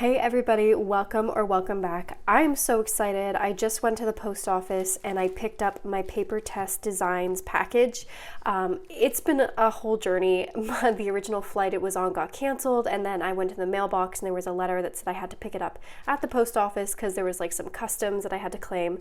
Hey everybody, welcome back. I'm so excited. I just went to the post office and I picked up my PaperTess Designs package. It's been a whole journey. The original flight it was on got canceled, and then I went to the mailbox and there was a letter that said I had to pick it up at the post office because there was like some customs that I had to claim.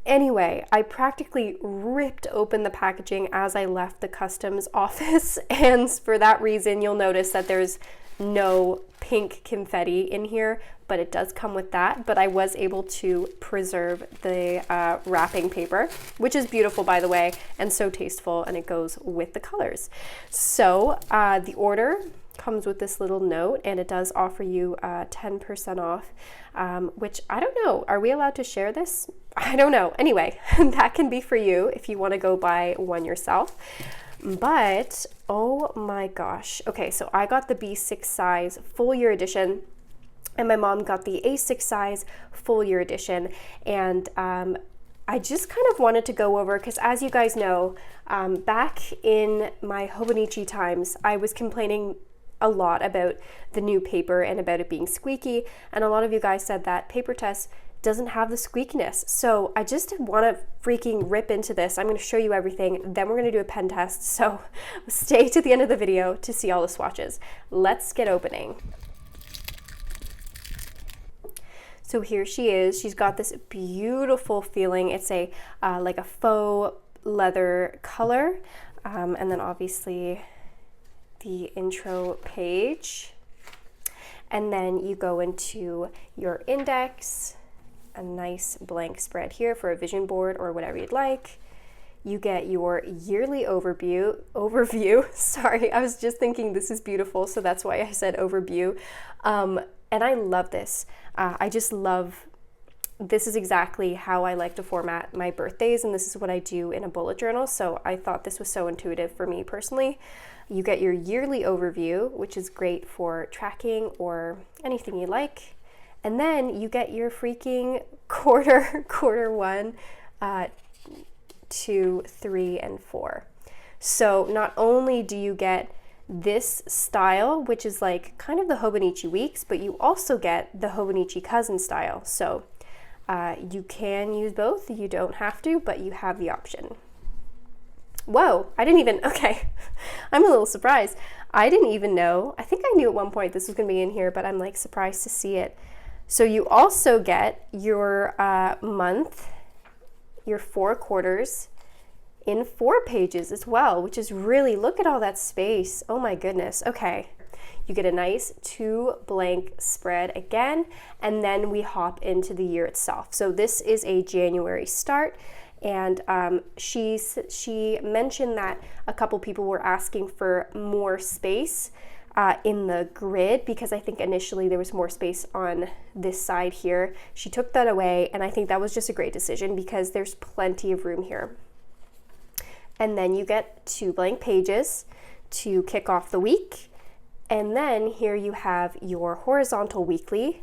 Anyway, I practically ripped open the packaging as I left the customs office, and for that reason you'll notice that there's no pink confetti in here, but it does come with that. But I was able to preserve the wrapping paper, which is beautiful, by the way, and so tasteful, and it goes with the colors. So the order comes with this little note, and it does offer you 10% off, which I don't know. Are we allowed to share this? I don't know. Anyway, that can be for you if you want to go buy one yourself. But oh my gosh. Okay, so I got the B6 size full year edition, and my mom got the A6 size full year edition. And I just kind of wanted to go over, because as you guys know, back in my Hobonichi times, I was complaining a lot about the new paper and about it being squeaky. And a lot of you guys said that PaperTess doesn't have the squeakiness. So I just want to freaking rip into this. I'm going to show you everything. Then we're going to do a pen test. So stay to the end of the video to see all the swatches. Let's get opening. So here she is. She's got this beautiful feeling. It's a like a faux leather color. And then obviously the intro page. And then you go into your index, a nice blank spread here for a vision board or whatever you'd like. You get your yearly overview. Sorry, I was just thinking this is beautiful, so that's why I said overview. And I love this. I just love, this is exactly how I like to format my birthdays, and this is what I do in a bullet journal, so I thought this was so intuitive for me personally. You get your yearly overview, which is great for tracking or anything you like. And then you get your freaking quarter 1, 2, 3, and 4. So not only do you get this style, which is like kind of the Hobonichi weeks, but you also get the Hobonichi cousin style. So you can use both. You don't have to, but you have the option. Whoa, I didn't even, okay, I'm a little surprised. I didn't even know. I think I knew at one point this was going to be in here, but I'm like surprised to see it. So you also get your month, your 4 quarters in 4 pages as well, which is really, look at all that space. Oh my goodness. Okay. You get a nice 2 blank spread again, and then we hop into the year itself. So this is a January start, and she mentioned that a couple people were asking for more space in the grid, because I think initially there was more space on this side here. She took that away, and I think that was just a great decision because there's plenty of room here. And then you get 2 blank pages to kick off the week. And then here you have your horizontal weekly,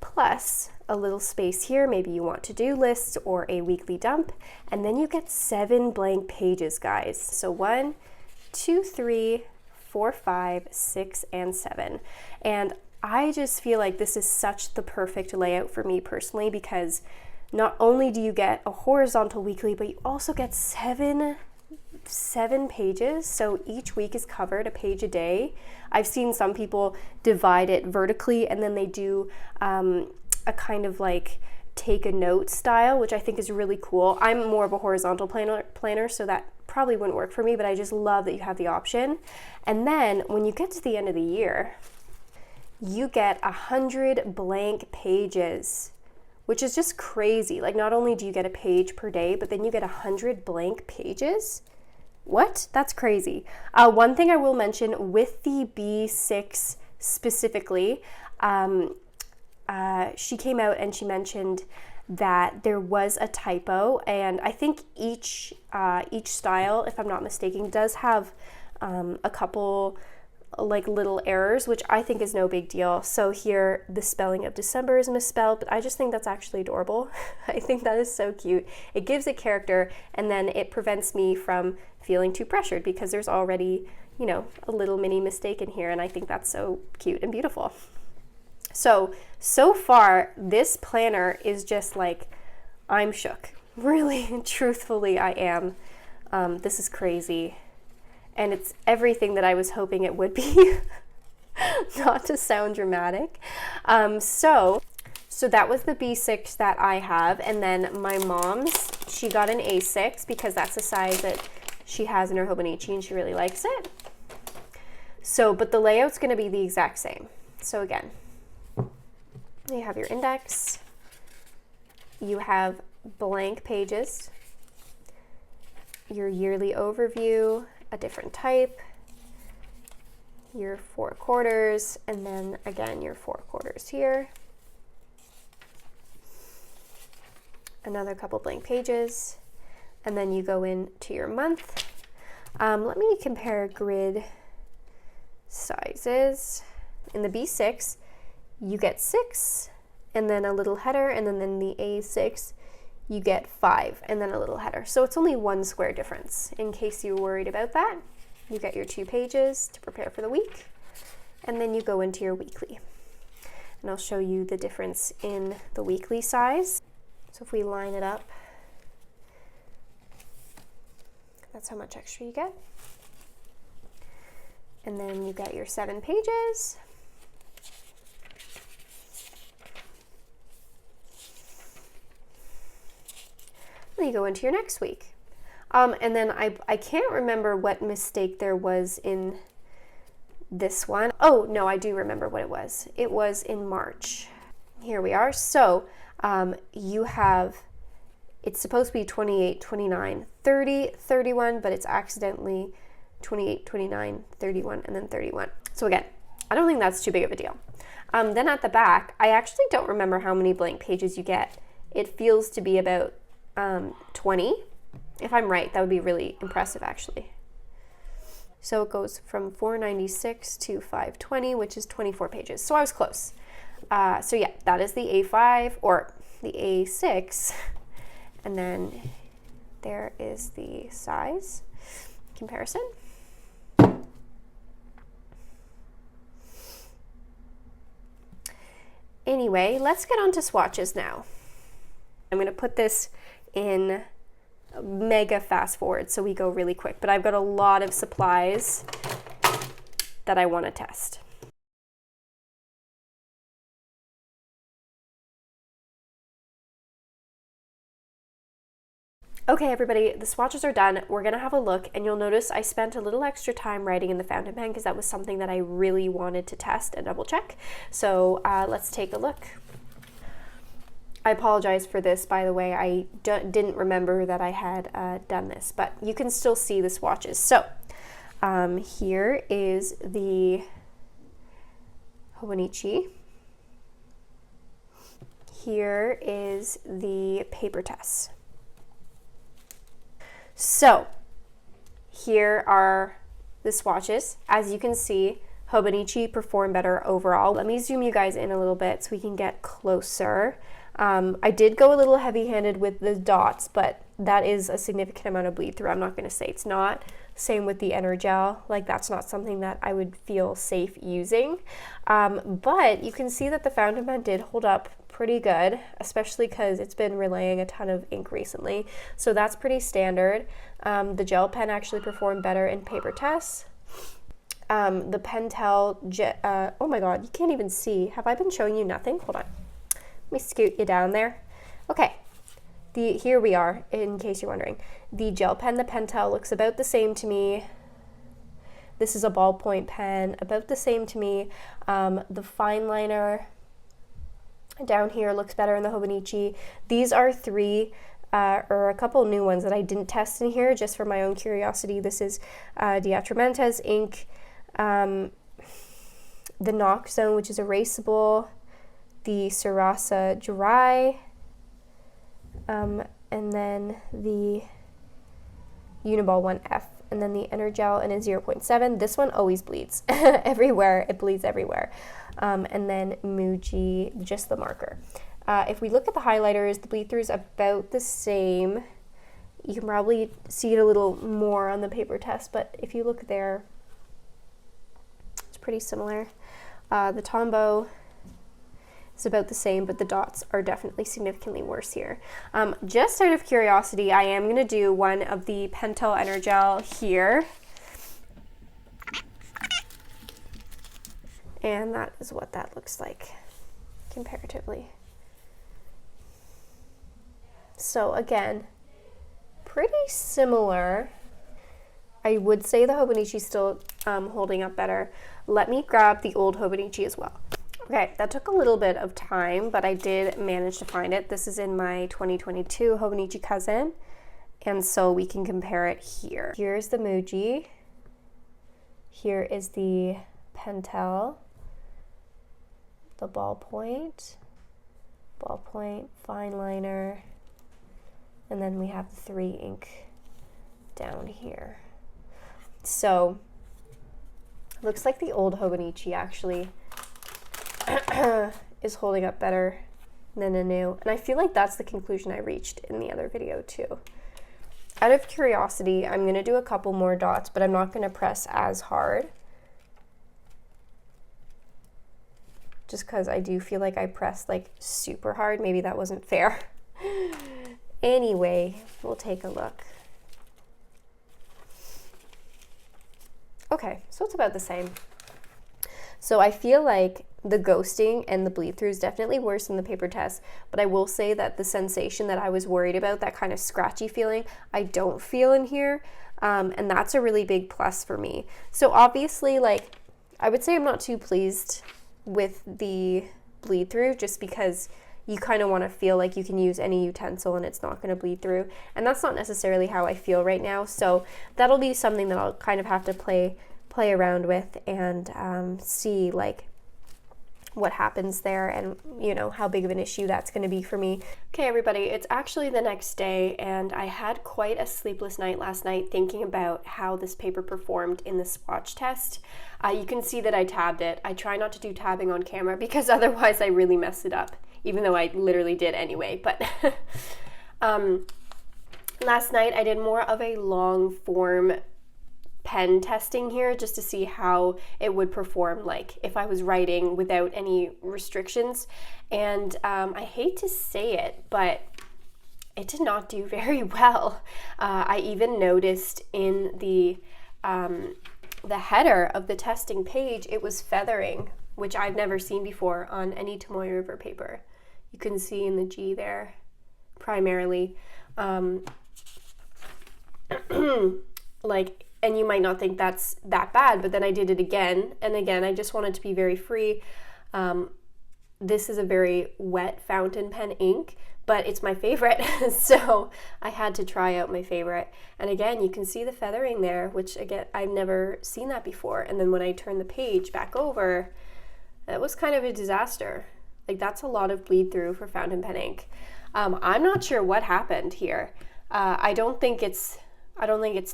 plus a little space here. Maybe you want to-do lists or a weekly dump. And then you get 7 blank pages, guys. So 1, 2, 3, 4, 5, 6, and 7. And I just feel like this is such the perfect layout for me personally, because not only do you get a horizontal weekly, but you also get 7 pages. So each week is covered a page a day. I've seen some people divide it vertically, and then they do a kind of like take a note style, which I think is really cool. I'm more of a horizontal planner, so that probably wouldn't work for me, but I just love that you have the option. And then when you get to the end of the year, you get 100 blank pages, which is just crazy. Like, not only do you get a page per day, but then you get 100 blank pages. What? That's crazy. One thing I will mention with the B6 specifically, she came out and she mentioned that there was a typo, and I think each style, if I'm not mistaken, does have a couple like little errors, which I think is no big deal. So here the spelling of December is misspelled, but I just think that's actually adorable. I think that is so cute. It gives it character, and then it prevents me from feeling too pressured because there's already, you know, a little mini mistake in here, and I think that's so cute and beautiful. So far, this planner is just like, I'm shook. Really, truthfully, I am. This is crazy. And it's everything that I was hoping it would be. Not to sound dramatic. So that was the B6 that I have. And then my mom's, she got an A6 because that's the size that she has in her Hobonichi and she really likes it. So, but the layout's going to be the exact same. So again, you have your index, you have blank pages, your yearly overview, a different type, your 4 quarters, and then again your 4 quarters here. Another couple blank pages, and then you go into your month. Let me compare grid sizes. In the B6, you get 6, and then a little header, and then in the A6, you get 5, and then a little header. So it's only 1 square difference. In case you were worried about that, you get your 2 pages to prepare for the week, and then you go into your weekly. And I'll show you the difference in the weekly size. So if we line it up, that's how much extra you get. And then you get your 7 pages. Then you go into your next week. And then I can't remember what mistake there was in this one. Oh, no, I do remember what it was. It was in March. Here we are. So you have, it's supposed to be 28, 29, 30, 31, but it's accidentally 28, 29, 31, and then 31. So again, I don't think that's too big of a deal. Then at the back, I actually don't remember how many blank pages you get. It feels to be about 20. If I'm right, that would be really impressive actually. So it goes from 496 to 520, which is 24 pages. So I was close. So yeah, that is the A5 or the A6. And then there is the size comparison. Anyway, let's get on to swatches now. I'm going to put this in mega fast forward so we go really quick, but I've got a lot of supplies that I want to test. Okay, everybody, the swatches are done. We're gonna have a look, and you'll notice I spent a little extra time writing in the fountain pen because that was something that I really wanted to test and double check. So let's take a look. I apologize for this, by the way. I didn't remember that I had done this, but you can still see the swatches. So here is the Hobonichi. Here is the PaperTess. So here are the swatches. As you can see, Hobonichi performed better overall. Let me zoom you guys in a little bit so we can get closer. I did go a little heavy-handed with the dots, but that is a significant amount of bleed through. I'm not going to say it's not. Same with the Energel. Like, that's not something that I would feel safe using. But you can see that the fountain pen did hold up pretty good, especially because it's been relaying a ton of ink recently. So that's pretty standard. The gel pen actually performed better in PaperTess. The Pentel, oh my god, you can't even see. Have I been showing you nothing? Hold on. Let me scoot you down there. Okay, here we are, in case you're wondering. The gel pen, the Pentel, looks about the same to me. This is a ballpoint pen, about the same to me. The fine liner down here looks better in the Hobonichi. These are three or a couple new ones that I didn't test in here just for my own curiosity. This is Diatramente's ink, the Knox Zone, which is erasable, the Sarasa Dry, and then the Uniball 1F, and then the Energel in a 0.7. This one always bleeds everywhere. It bleeds everywhere. And then Muji, just the marker. If we look at the highlighters, the bleed through is about the same. You can probably see it a little more on the PaperTess, but if you look there, it's pretty similar. The Tombow is about the same, but the dots are definitely significantly worse here. Just out of curiosity, I am going to do one of the Pentel Energel here. And that is what that looks like comparatively. So again, pretty similar. I would say the Hobonichi is still holding up better. Let me grab the old Hobonichi as well. Okay, that took a little bit of time, but I did manage to find it. This is in my 2022 Hobonichi Cousin, and so we can compare it here. Here's the Muji. Here is the Pentel, the ballpoint, fine liner, and then we have the 3 ink down here. So, looks like the old Hobonichi actually is holding up better than the new. And I feel like that's the conclusion I reached in the other video too. Out of curiosity, I'm going to do a couple more dots, but I'm not going to press as hard. Just because I do feel like I pressed like super hard. Maybe that wasn't fair. Anyway, we'll take a look. Okay, so it's about the same. So I feel like the ghosting and the bleed through is definitely worse than the PaperTess, but I will say that the sensation that I was worried about, that kind of scratchy feeling, I don't feel in here, and that's a really big plus for me. So obviously, like, I would say I'm not too pleased with the bleed through, just because you kind of want to feel like you can use any utensil and it's not going to bleed through, and that's not necessarily how I feel right now. So that'll be something that I'll kind of have to play around with and see like what happens there, and you know how big of an issue that's going to be for me. Okay everybody, it's actually the next day, and I had quite a sleepless night last night thinking about how this paper performed in the swatch test. You can see that I tabbed it. I try not to do tabbing on camera because otherwise I really mess it up, even though I literally did anyway. But last night I did more of a long form pen testing here just to see how it would perform like if I was writing without any restrictions, and I hate to say it, but it did not do very well. I even noticed in the header of the testing page it was feathering, which I've never seen before on any Tomoe River paper. You can see in the G there primarily. Like, and you might not think that's that bad, but then I did it again and again. I just wanted to be very free. This is a very wet fountain pen ink, but it's my favorite, so I had to try out my favorite. And again, you can see the feathering there, which again, I've never seen that before. And then when I turn the page back over, it was kind of a disaster. Like, that's a lot of bleed through for fountain pen ink. I'm not sure what happened here. I don't think it's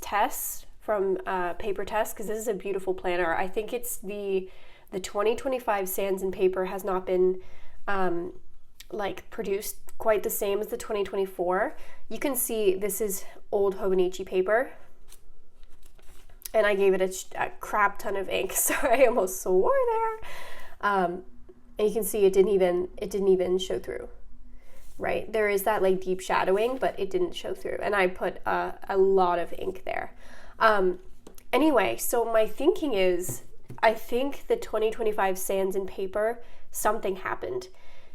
Tess from PaperTess, because this is a beautiful planner. I think it's the 2025 Sanzen paper has not been like produced quite the same as the 2024. You can see this is old Hobonichi paper, and I gave it a crap ton of ink. Sorry, I almost swore there. And you can see it didn't even show through. Right, there is that like deep shadowing, but it didn't show through, and I put a lot of ink there. Anyway, so my thinking is, I think the 2025 Sanzen paper, something happened,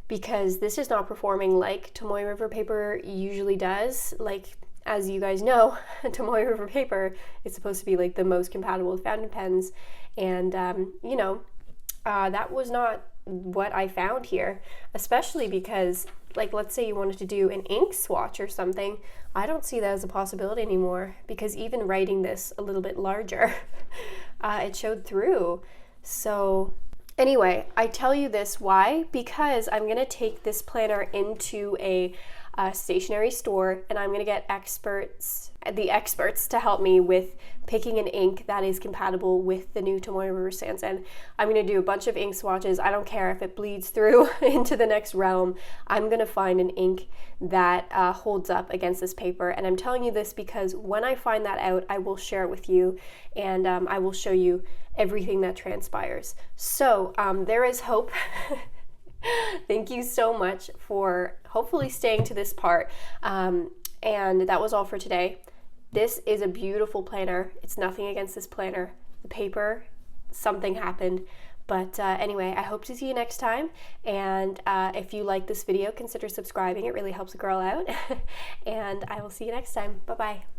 because this is not performing like Tomoe River paper usually does. Like, as you guys know, Tomoe River paper is supposed to be like the most compatible with fountain pens, and you know, that was not what I found here, especially because, like, let's say you wanted to do an ink swatch or something. I don't see that as a possibility anymore, because even writing this a little bit larger, it showed through. So anyway, I tell you this, why? Because I'm going to take this planner into a stationery store, and I'm going to get the experts to help me with picking an ink that is compatible with the new Tomoe River Sanzen. I'm going to do a bunch of ink swatches. I don't care if it bleeds through into the next realm. I'm going to find an ink that holds up against this paper, and I'm telling you this because when I find that out, I will share it with you, and I will show you everything that transpires. So there is hope. Thank you so much for hopefully staying to this part. And that was all for today. This is a beautiful planner. It's nothing against this planner. The paper, something happened. But anyway, I hope to see you next time. And if you like this video, consider subscribing. It really helps a girl out. And I will see you next time. Bye-bye.